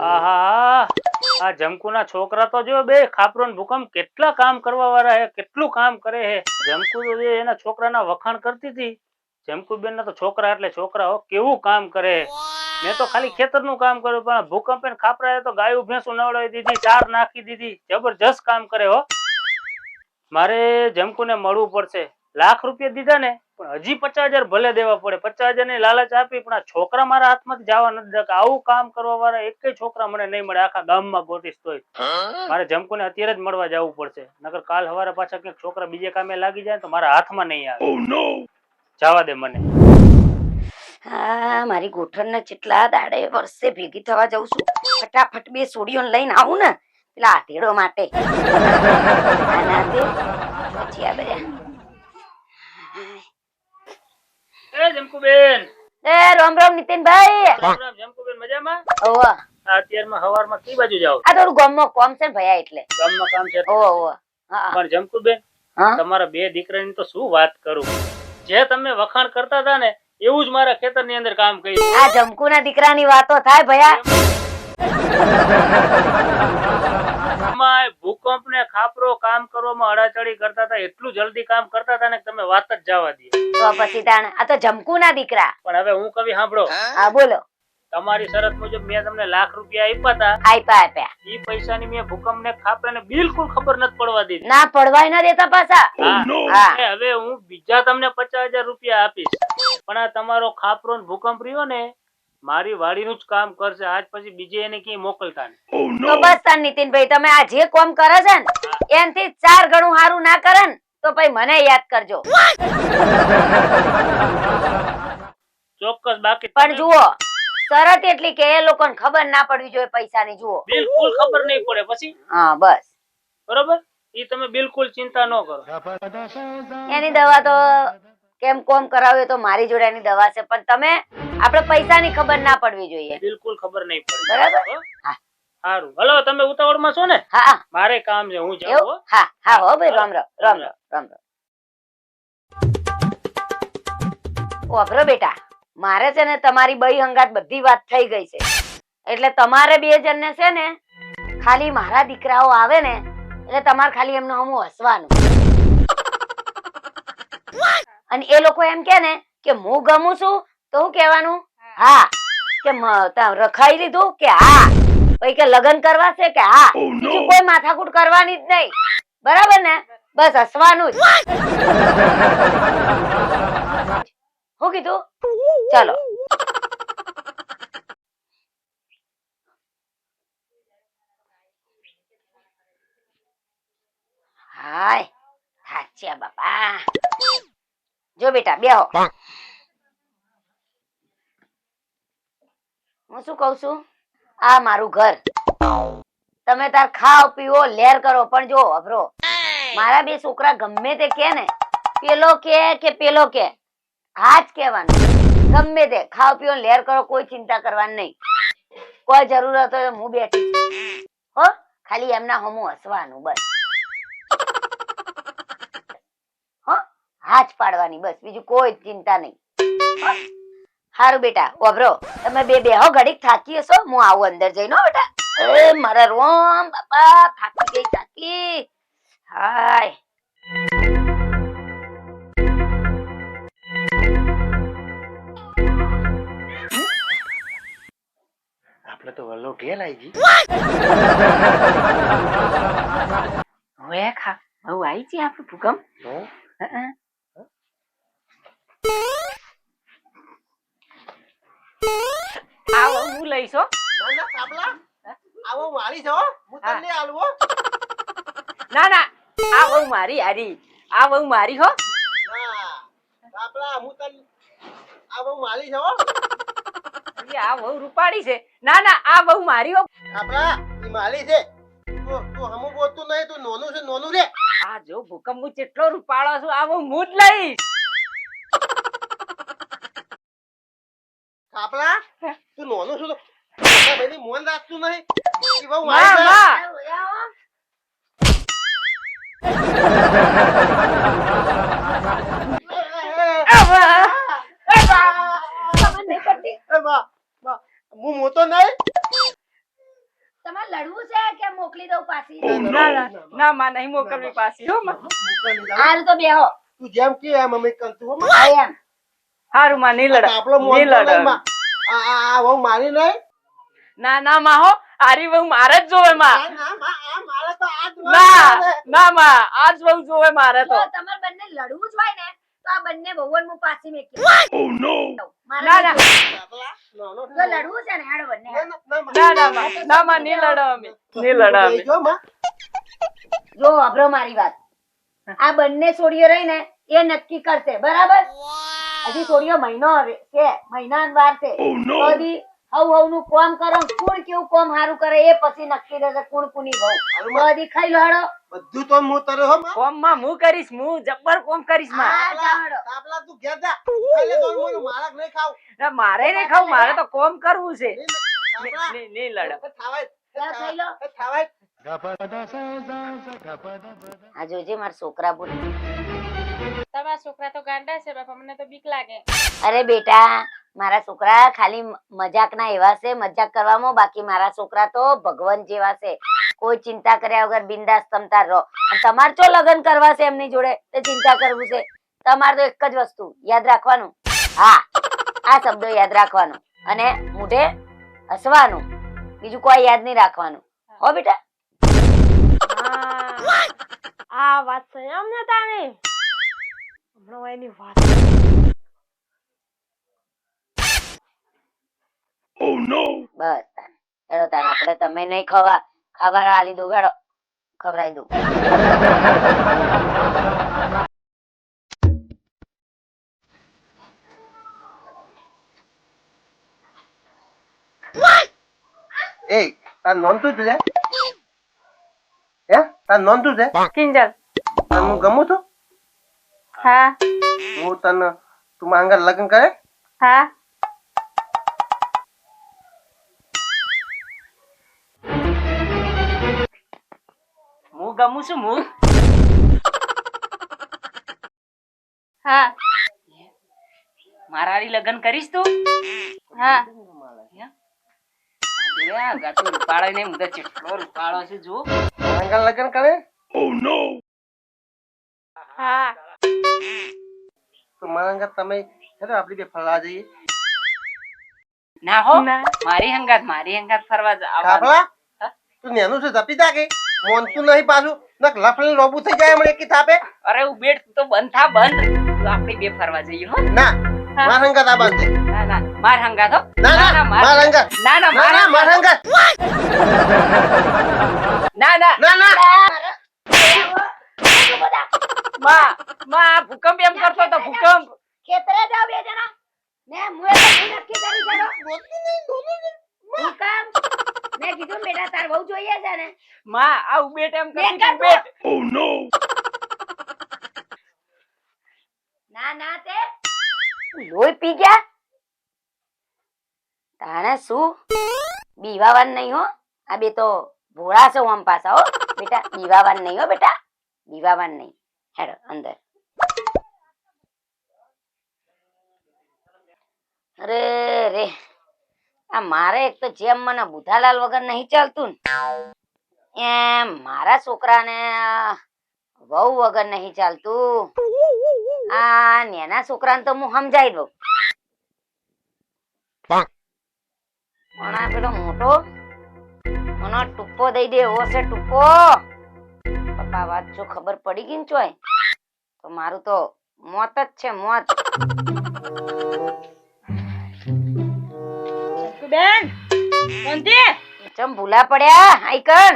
આહા આ જમકુના છોકરા તો જો બે ખાપરો ને ભૂકંપ કેટલા કામ કરવા વાળા હે, કેટલું કામ કરે હે. જમકુ તો જે એના છોકરાના વખાણ કરતી હતી. જમકુબેન ના તો છોકરા એટલે છોકરા હો, કેવું કામ કરે. મેં તો ખાલી ખેતરનું કામ કર્યું પણ ભૂકંપ ને ખાપરાએ તો ગાયું ભેંસું નવડાવી દીધી, ચાર નાખી દીધી. જબરજસ્ત કામ કરે હો. મારે જમકુને મળવું પડશે. લાખ રૂપિયા દીધા ને પણ હજી 50,000 ભલે દેવા પડે. 50,000 ની લાલચ આપી પણ આ છોકરા મારા હાથમાંથી જવા નથી દેતા. આવું કામ કરવા વાળા એકેય છોકરા મને નહીં મળે. આખા ગામમાં ગોતીશ તોય. મારે જમકુને અત્યારે જ મળવા જવું પડશે, નકર કાલ સવારે પાછા ક્યાંક છોકરા બીજે કામે લાગી જાય તો મારા હાથમાં નહીં આવે. જવા દે મને. હા, મારી ગોઠણને કેટલા દાડે વર્ષે ભેગી થવા જઉં છું. ફટાફટ બે સોડીઓ લઈને આવું ને પેલા આધેડો માટે. એ જમકુબેન. એ રામ રામ નીતિનભાઈ. રામ રામ જમકુબેન, મજામાં? ઓવા અત્યારમાં હવારમાં કઈ બાજુ જાવ? આ થોડું ગામમાં કામ છે ને ભયા, એટલે ગામમાં કામ છે. ઓવા હા. પણ જમકુબેન, તમારા બે દીકરાની તો શું વાત કરું. જે તમે વખાણ કરતા હતા ને એવું જ મારા ખેતરની અંદર કામ કર્યું. આ જમકુના દીકરાની વાતો થાય ભયા. ભૂકંપ ને ખાપરો કામ કરવામાં અડાચડી કરતા હતા, એટલું જલ્દી કામ કરતા હતા ને તમે વાત જ જવા દે. તો પછી તાણ આ તો જમકુના દીકરા. પણ હવે હું કવિ સાંભળો. હા બોલો. તમારી શરત મુજબ મેં તમને લાખ રૂપિયા આપ્યા હતા. ઈ પૈસાની મેં ભૂકંપ ને ખાપરા ને બિલકુલ ખબર નથી પડવા દીધી. ના પડવાય ના દેતા પાછા. હવે હું બીજા તમને 50,000 રૂપિયા આપીશ, પણ આ તમારો ખાપરો ને ભૂકંપ રહ્યો ને મારી વાડીનું જ કામ કરશે. આજ પછી બીજે એને ક્યાંય મોકલતા નહીં. તો બસ તાર નીતિનભાઈ, તમે આ જે કામ કરે છે ને એનથી 4 ગણું સારું ના કરે ને તો પછી મને યાદ કરજો. ચોક્કસ. બાકી પણ જુઓ, શરત એટલી કે એ લોકોને ખબર ના પડવી જોઈએ પૈસાની. જુઓ, બિલકુલ ખબર નહીં પડે પછી. હા બસ બરોબર. ઈ તમે બિલકુલ ચિંતા ન કરો. એની દવા તો કેમ કોમ કરાવે તો મારી જોડે એની દવા છે, પણ તમે આપણે પૈસાની ખબર ના પડવી જોઈએ. બિલકુલ ખબર નહીં પડે. બરાબર. હા સારું. હલો, તમે ઉતાવળમાં છો ને? હા, મારે કામ છે, હું જાઉં હો. હા હા હો ભાઈ. રામ રામ. રામ રામ. રામ રામ. ઓભરો બેટા, મારે છે ને તમારી બઈ હંગાત બધી વાત થઈ ગઈ છે. એટલે તમારે બે જણને છે ને ખાલી મારા દીકરાઓ આવે ને એટલે તમારે ખાલી એમનો હમું હસવાનું. અને એ લોકો એમ કે ને કે હું ગમું છું તો હું કહેવાનું હા, કે રખાઈ લીધું કે હા, પછી કે લગ્ન કરવા છે કે હા. બીજું કોઈ માથાકૂટ કરવાની જ નહીં. બરાબર ને? બસ હસવાનું જ. હું કીધું? ચાલો. હાય થાચ્યા બાપા. જો બેટા બેહો. હું શું કઉ છું, આ મારું ઘર. તમે તાર ખાઓ પીવો લેર કરો, પણ જો અભરો, મારા બે છોકરા ગમે તે કે ને પેલો કે પેલો કે હા જ કહેવાનું. ગમે તે ખાઓ પીવો લેર કરો, કોઈ ચિંતા કરવાની નહીં. કોઈ જરૂરત હોય હું બેઠી હો, ખાલી એમના હમું હસવાનું બસ. હો, હાથ પાડવાની બસ, બીજું કોઈ ચિંતા નહીં. હારું બેટા ઓભરો, તમે બે બેહો, ઘડીક થાકી હશો, હું આવું અંદર જઈને. હો બેટા. એ મારા રોમ બાપા, થાકી ગઈ થાકી. હાય આપણે તો વલ્લો ઢેલ આવી ગઈ. હવે ખા હવે આવી છે આપણું ભૂકંપ. આવો હું લઈશ હો. ના કાપલા, આવો મારી છો, હું તને આલવો. ના ના, આ વહુ મારી હારી, આ વહુ મારી હો. ના કાપલા, હું તને આવો મારી છો. આ વહુ રૂપાળી છે. ના ના, આ વહુ મારી હો. કાપલા ઈ માલી છે. તું હમુ બોલતું નહીં, તું નોનું છે, નોનું રે. આ જો ભૂકંપ હું કેટલો રૂપાળો છું, આ વહુ હું જ લઈશ. કાપલા તું નોનું છું તો ભાઈની મોન રાખતું નહીં. ઈ બહુ મારી છે. હું મોટો નહીં. તમારે લડવું છે કે મોકલી દઉં પાછી ના ના ના માં નહીં મોકલવી પાછી હો માં. હાલ તો બેહો તું જેમ કે એમ અમે કરતું હો માં. આઈ એમ હારું માં નહીં લડ આપણો મોન નહીં તો લડ નહીં માં. આ વહુ મારી નહીં. ના ના માં હો આરી વહુ મારે જ જોવે માં. આ મારે તો આ જ વહુ ના છે. ના માં આજ વહુ જોવે મારે તો. જો તમારે બંને લડવું જ હોય ને તો આ બંને ભગવાન હું પાછી મેકી ના ના બાપલા, નો, નો. જો લડવું છે ને હેડો બંને ના, ના, માં. ના ના માં ના માં નહીં લડો અમે નહીં લડો અમે. જો માં. જો અભરો મારી વાત આ બંને છોડીઓ રહી ને એ નક્કી કરશે બરાબર હજી છોડીઓ મહિનો હવે છે મહિના વાર છે તો હજી હવ નું કોમ કરો કોણ કેવું કોમ સારું કરે એ પછી નક્કી થશે કોણ કોની બહુ તો હજી ખાઈ લો હેડો બધું તો હું તને હો માં. કોમ માં હું કરીશ હું જબ્બર કોમ કરીશ માં. હા જાવડો બાપલા, તું ઘેર જા. ખાઈ લે દોડ મોનું, મારા નહીં ખાવું. ના, મારે નહીં ખાવું મારે તો કોમ કરવું છે. બાપલા, નહીં લડો. એ થાવાય, જાઓ ખાઈ લો એ થાવાય. આ જોજે મારા છોકરા બોલ તમારા છોકરા તો ગાંડા છે બાપા મને તો બીક લાગે અરે બેટા મારા છોકરા ખાલી મજાક ના એવા છે મજાક કરવામાં બાકી મારા છોકરા તો ભગવાન જેવા છે કોઈ ચિંતા કર્યા વગર બિંદાસ તમતાર રહો અને તમારે જો લગ્ન કરવા છે એમની જોડે તે ચિંતા કરવું છે તમારે તો એક જ વસ્તુ યાદ રાખવાનું હા આ શબ્દો યાદ રાખવાનો અને મોઢે હસવાનું બીજું કોઈ યાદ નહીં રાખવાનું હો બેટા આ વાત છે અમને તાને હમણાં એની વાત બસ હેડો તાર આપણે તમે નહીં ખાવા આલી દો હેડો ખવડાવી દઉં એ તાર નોંધ શું છે હે તાર નોંધ શું છે કિંજલ તાર હું ગમું છું હા હું તને તું મારા અંગર લગ્ન કરે હા હું ગમું છું હું હા મારા હારી લગ્ન કરીશ તું હા રૂપાળો ને હું તો ચેટલો રૂપાળો છે જો મારા અંગર લગ્ન કરે હા તો મારા અંગર તમે હેડો આપણે બે ફરવા જઈએ ના હો ના. મારી હંગાત ફરવા જવાનું. કાપલા તું નેનું છે જપી જા કે મોનતું નહીં પાછું નક લફડીને લોબુ થઈ જાય હમણાં એકી થાપે અરે ઉબેટ તું તો બંધ થા બંધ તો આપણે બે ફરવા જઈએ હો ના મારા અંગર આ બાંધે ના ના માર હંગાત હો ના ના મારા અંગર ના ના ના ના મારા અંગર ના ના ના ના માં આ ભૂકંપ એમ કરતો તો ભૂકંપ ખેતરે જાઓ બે જણા ને મુએ તો નક્કી કરી ચડો હું કામ મેં કીધું બેટા તાર બહુ જોઈએ છે ને માં આ ઉબેટ એમ કરતી બેકાર ઉબેટ ના ના તે લોહી પી ગયા તાણે શું બીવાવાન નહીં હો આ બે તો ભોળા છે આમ પાછા હો બેટા બીવાવાન નહીં હો બેટા બીવાવાન નહીં હેડો અંદર અરે રે આ મારે એક તો જેમ મને બુધાલાલ વગર નહીં ચાલતું ને એમ મારા છોકરાને વહુ વગર નહીં ચાલતું આ નેના છોકરાને તો હું સમજાઈ દઉં પણ આ પેલો મોટો મને ટૂપ્પો દઈ દે એવો છે ટૂપ્પો પપ્પા વાત જો ખબર પડી ગઈ ને ચોય તો મારું તો મોત જ છે મોત બેન શાંતિ ચમ ભૂલા પડ્યા આઈકણ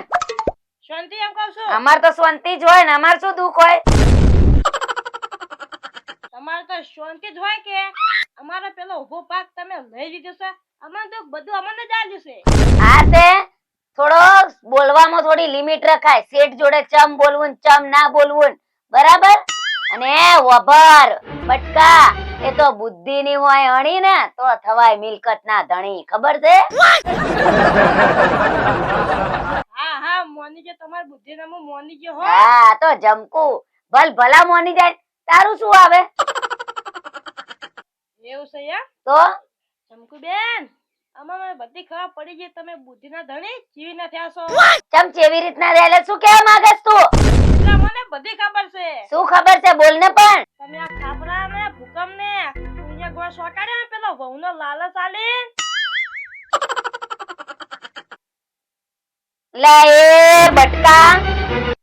શાંતિ એમ કહું છું અમાર તો શાંતિ જ હોય ને અમાર શું દુઃખ હોય તમારે તો શાંતિ જ હોય કે અમારો પેલો ઉભો પાક તમે લઈ લીધો છે અમને તો બધું અમને જ આલ્યું છે આ તે થોડો બોલવામાં થોડી લિમિટ રખાય શેઠ જોડે ચમ બોલવું ને ચમ ના બોલવું બરાબર અને વભર બટકા એ તો બુદ્ધિ ની હોય અણી ને તો થવાય મિલકત ના ધણી ખબર છે હા હા મોની જે તમારી બુદ્ધિ નામ મોની જે હો હા તો જમકુ ભલા મોની જાય તારું શું આવે એવું છે યાર તો ચમકુ બેન અમે અમને બધી ખબર પડી ગઈ તમે બુદ્ધિના ધણી જીવીના થયા છો ચમ ચેવી રીતના રહે એટલે શું કહેવા માંગસ તું એટલે મને બધી ખબર છે શું ખબર છે બોલ ને પણ તમે આ ખાપરા ને ભૂકંપ ને અહીંયા ગોળ સોટાડ્યા પેલો વહુનો લાલચ આલી લે એ બટકા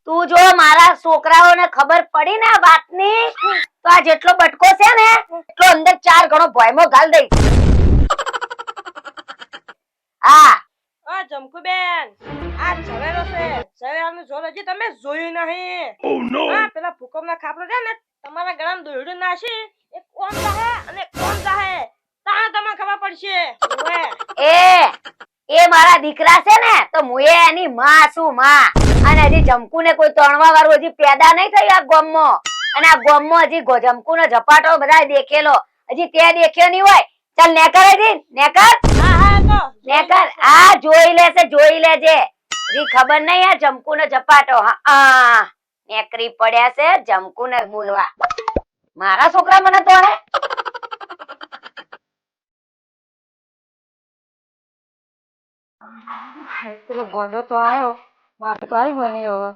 તું જો મારા છોકરાઓને ખબર પડી ને આ વાતની તો આ જેટલો બટકો છે ને એટલો અંદર 4 ગણો ભોયમો ગાલ દઈશ હા આ જમકુબેન આ ઝવેરો છે ઝવેરાનું જોર હજી તમે જોયું નહીં હા પેલા ભૂકંપના ખાપરો છે ને તમારા ગળામાં દોરડું નાખી એક કોમ જાહે અને કોમ જાહે તાં તમને ખબર પડશે ઓવે એ મારા દીકરા છે ને તો મુએ એની માં છું માં અને હજી જમકુ ને કોઈ તણવા વાળું હજી પેદા નહીં થયું આ ગોમમાં અને આ ગોમમાં હજી જમકુ નો ઝપાટો બધા દેખેલો હજી તે દેખ્યો નહીં હોય ચાલ નેકર હજી નેકર હા હા તો નેકર આ જોઈ લેજે હજી ખબર નહીં આ જમકુ નો ઝપાટો હા નેકરી પડ્યા છે જમકુ ને બોલવા મારા છોકરા મને તો પેલો ગોંડો તો આવ્યો વાત તો આવી મને હવે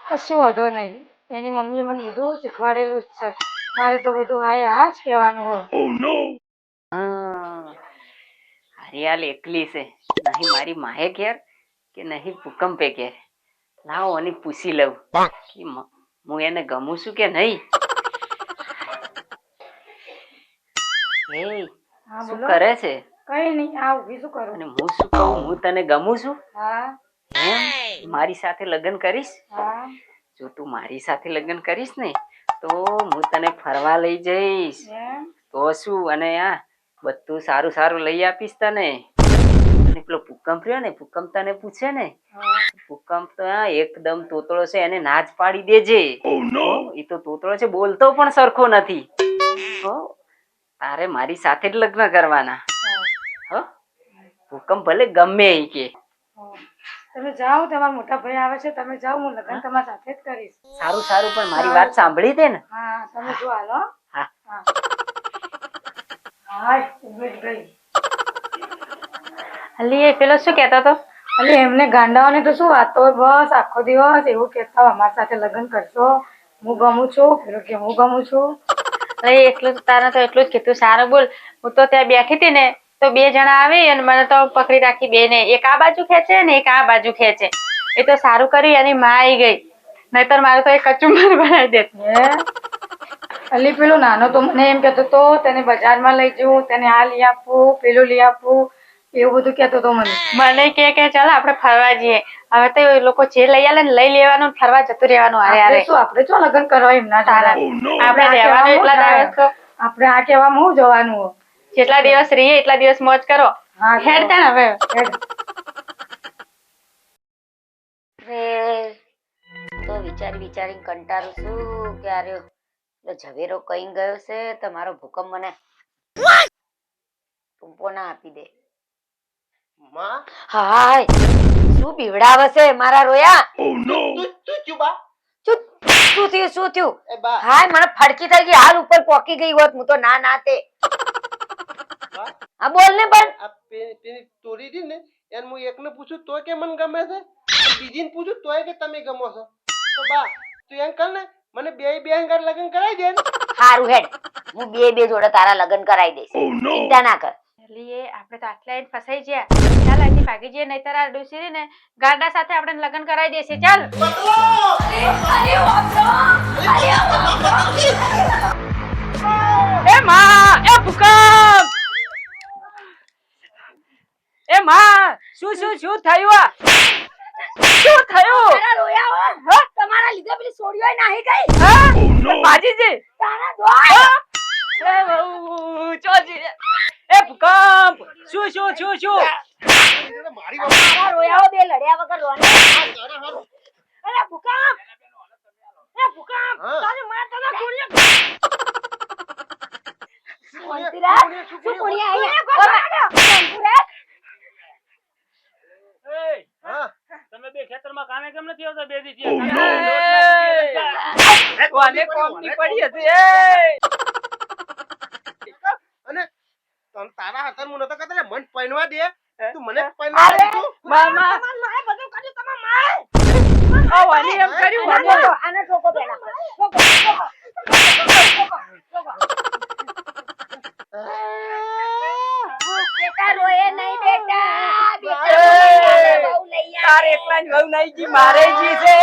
કશું વાંધો નહીં એની મમ્મીએ મને બધું શીખવાડેલું જ છે મારે તો બધું હા જ કહેવાનું હોય હરિયાલ એકલી છે નહીં મારી માહે ઘેર કે નહીં ભૂકંપે ઘેર લાવો અને પૂછી લઉં કે હું એને ગમું છું કે નહીં એ હા શું બોલો કરે છે કઈ નહીં આ ઊભી શું કરું અને હું શું કહું હું તને ગમું છું હા એમ મારી સાથે લગ્ન કરીશ હા જો તું મારી સાથે લગ્ન કરીશ ને તો હું તને ફરવા લઈ જઈશ એમ તો શું અને આ બધું સારું સારું લઈ આપીશ તને અને પેલો ભૂકંપ રહ્યો ને ભૂકંપ તને પૂછે ને ભૂકંપ તો એકદમ તોતળો છે એને ના જ પાડી દેજે એ તો તોતળો છે બોલતો પણ સરખો નથી તારે મારી સાથે જ લગ્ન કરવાના હો ભૂકંપ ભલે ગમે એ કે તમે જાઓ તમારા મોટા ભાઈ આવે છે તમે જાઓ હું લગ્ન તમારા સાથે જ કરીશ સારું સારું પણ મારી વાત સાંભળી દે ને હા તમે જો હાલો હા. હા હાય ઉભી ગઈ અલી એ પેલો શું કહેતો હતો અલી એમને ગાંડાઓને તો શું વાત તો બસ આખો દિવસ એવું કહેતા અમારી સાથે લગ્ન કરશો હું ગમું છું પેલો કે હું ગમું છું અરે એટલું તારે તો એટલું જ કીધું સારું બોલ હું તો ત્યાં બેઠી હતી ને તો 2 જણા આવી અને મને તો પકડી રાખી બેને એક આ બાજુ ખેંચે ને એક આ બાજુ ખેંચે એ તો સારું કર્યું એની માં આવી ગઈ નહીતર મારે તો એક કચુંબર બનાવી દેત હે અલી પેલો નાનો તો મને એમ કહેતો તો તેને બજારમાં લઈ જવું તેને આ લઈ આપવું પેલું લઈ આપવું એવું બધું કહેતો તો મને મને કે ચાલ આપણે ફરવા જઈએ હવે તો એ લોકો જે લઈ આલે ને લઈ લેવાનું ને ફરવા જતું રહેવાનું હારે હારે આપણે શું લગ્ન કરવા એમ ના તારા આપણે રહેવાનું એટલા દિવસ તો આપણે આ કહેવામાં હું જવાનું હોય જેટલા દિવસ રહીએ એટલા દિવસ મોજ કરો હા હેડ ને હવે હેડ. તો વિચારીને કંટાળું છું કે આર્યો પેલો ઝવેરો કઈ ગયો છે તમારો ભૂકંપ મને ટૂંપો ના આપી દે માં હાય શું બીવડાવે છે મારા રોયા તું ચૂપ બા શું થયું એ બા હાય મને ફડકી થઈ ગઈ હાલ ઉપર પોકી ગઈ હોત હું તો ના તે બા હા બોલ ને પણ આ પેલી તોડી હતી ને એને હું એકને પૂછું તોય કે મને ગમે છે બીજીને પૂછું તોય કે તમે ગમો છો તો બા તું એમ કર ને મને બે હાંગાર લગ્ન કરાવી દે ને હારું હેડ હું બે જોડે તારા લગ્ન કરાવી દઈશ ચિંતા ના કર અલી એ આપણે તો આટલા જ ફસાઈ ગયા ચાલ અહીંથી ભાગી જઈએ નહીતર આ ડોસી ને ગાંડા સાથે આપણે લગ્ન કરાવી દેશે ચાલ એ માં એ ભૂકંપ એ માં શું થયું આ શું થયું તારા રોયા હો તમારા લીધે પેલી છોડીઓ નાહી ગઈ બાજીજી તારા દોય એ બહુ ચોજી એ ભૂકંપ શું મારી તારા રોયા હો બે લડ્યા વગર રોને અરે ભૂકંપ હા. તારી માં તને ગોળીઓ શું કુણિયા આયા હા તમે બે ખેતરમાં કામે કેમ નથી આવતા બે દી કોને કોમની પડી હતી એ અને તારા હાથન હું નતો કહેતો ને મન પૈણવા દે તું મને પૈણવા દે તું મામા તમાર માએ બધું કર્યું તમાર માએ ઓ વની એમ કર્યું વની. આને ઠોકો પેલા બેટા રોયે નહીં બેટા બેટા બહુ લઈ તારે એકલા જ વહુ નહીં જી મારે જી છે